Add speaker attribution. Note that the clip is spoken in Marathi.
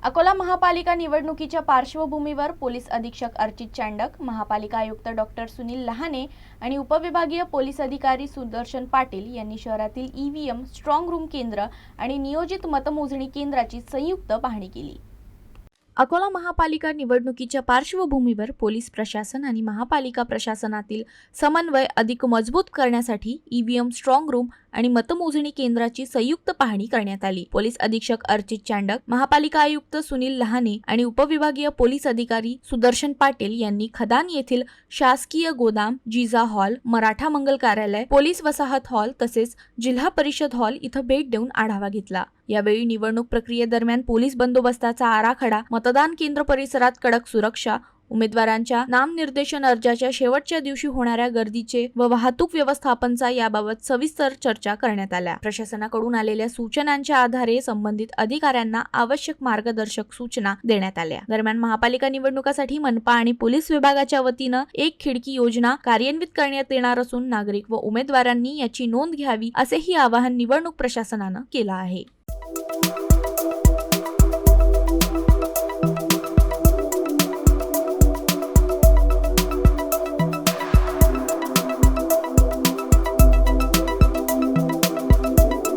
Speaker 1: अकोला महापालिका निवडणुकीच्या पार्श्वभूमीवर पोलीस अधीक्षक अर्चित चांडक, महापालिका आयुक्त डॉक्टर सुनील लहाने आणि उपविभागीय पोलीस अधिकारी सुदर्शन पाटील यांनी शहरातील ईव्हीएम, स्ट्रॉंग रूम केंद्र आणि नियोजित मतमोजणी केंद्राची संयुक्त पाहणी केली। अकोला महापालिका निवडणुकीच्या पार्श्वभूमीवर पोलीस प्रशासन आणि महापालिका प्रशासनातील समन्वय अधिक मजबूत करण्यासाठी ईव्हीएम, स्ट्रॉंग रूम आणि मतमोजणी केंद्राची संयुक्त पाहणी करण्यात आली। पोलीस अधीक्षक अर्चित चांडक, महापालिका आयुक्त सुनील लहाने आणि उपविभागीय पोलीस अधिकारी सुदर्शन पाटील यांनी खदान येथील शासकीय गोदाम, जिजा हॉल, मराठा मंगल कार्यालय, पोलीस वसाहत हॉल तसेच जिल्हा परिषद हॉल इथं भेट देऊन आढावा घेतला। यावेळी निवडणूक प्रक्रियेदरम्यान पोलीस बंदोबस्ताचा आराखडा, मतदान केंद्र परिसरात कडक सुरक्षा, उमेदवारांच्या नामनिर्देशन अर्जाच्या शेवटच्या दिवशी होणाऱ्या गर्दीचे व वाहतूक व्यवस्थापनचा याबाबत सविस्तर चर्चा करण्यात आल्या। प्रशासनाकडून आलेल्या सूचनांच्या आधारे संबंधित अधिकाऱ्यांना आवश्यक मार्गदर्शक सूचना देण्यात आल्या। दरम्यान महापालिका निवडणुकासाठी मनपा आणि पोलीस विभागाच्या वतीनं एक खिडकी योजना कार्यान्वित करण्यात येणार असून नागरिक व उमेदवारांनी याची नोंद घ्यावी असेही आवाहन निवडणूक प्रशासनानं केलं आहे।